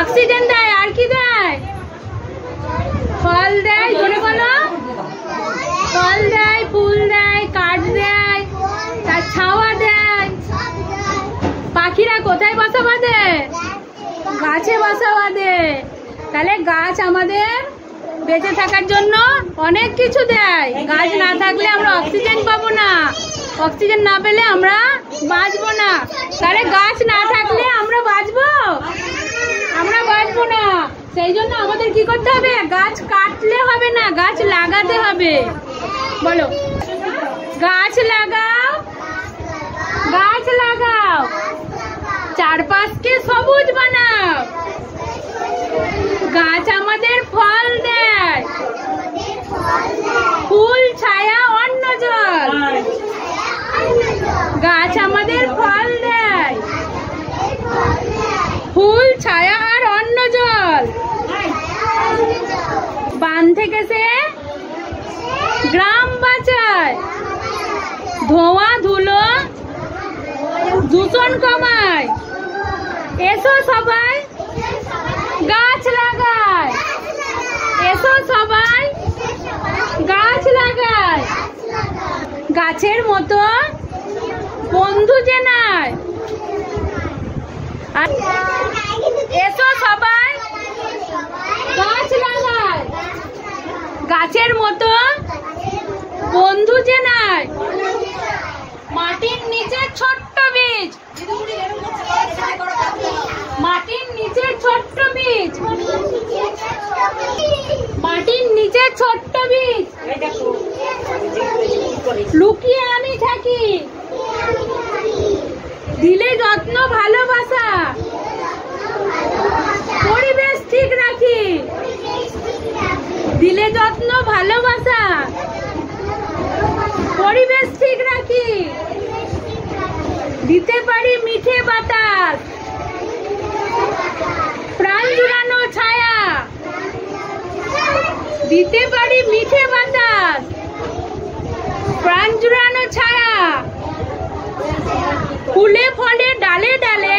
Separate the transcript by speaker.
Speaker 1: Oxygen দেয়, আর কি দেয়? ফল দেয়, ধরে বলো। ফল দেয়, ফুল দেয়, কাঠ দেয়, তার ছাওয়া দেয়। পাখিরা কোথায় বাসা বাঁধে? গাছে বাসা বাঁধে। তাহলে গাছ আমাদের বেঁচে থাকার জন্য অনেক কিছু দেয়। গাছ না থাকলে আমরা অক্সিজেন পাবো না, অক্সিজেন না পেলে আমরা বাঁচবো না। তাহলে গাছ না থাকলে আমরা বাঁচবো? আমরা বাঁচবো না। সেই জন্য আমাদের কি করতে হবে? গাছ কাটলে হবে না, গাছ লাগাতে হবে। বলো, গাছ লাগাও, গাছ লাগাও, চারপাশকে সবুজ বানাও। গাছ আমাদের ফল দেয়, ফুল, ছায়া, অন্ন, জল। গাছ আমাদের ফল দেয়, ফুল, ছায়া আর অন্ন, জল। বান থেকে সে গ্রাম বাঁচায়, ধোঁয়া ধুলো দূষণ কমায়। এসো সবাই গাছ লাগায়, এসো সবাই গাছ লাগায়। গাছের মতো বন্ধু যে নাই। এসো সবাই গাছ লাগায়, গাছের মতো বন্ধু যে নাই। মাটির নিচে ছোট্ট বীজ, মাটির নিচে ছোট্ট বীজ, মাটির নিচে ছোট্ট বীজ লুকিয়ে আমি থাকি। দিলে যত্ন, ভালোবাসা, পরিবেশ ঠিক রাখি। দিলে যত্ন, ভালোবাসা, পরিবেশ ঠিক রাখি। দিতে পারি মিঠে বাতাস, প্রাণ জুড়ানো ছায়া। দিতে পারি মিঠে বাতাস, প্রাণ জুড়ানো ছায়া। ফুলে ফলে, ডালে ডালে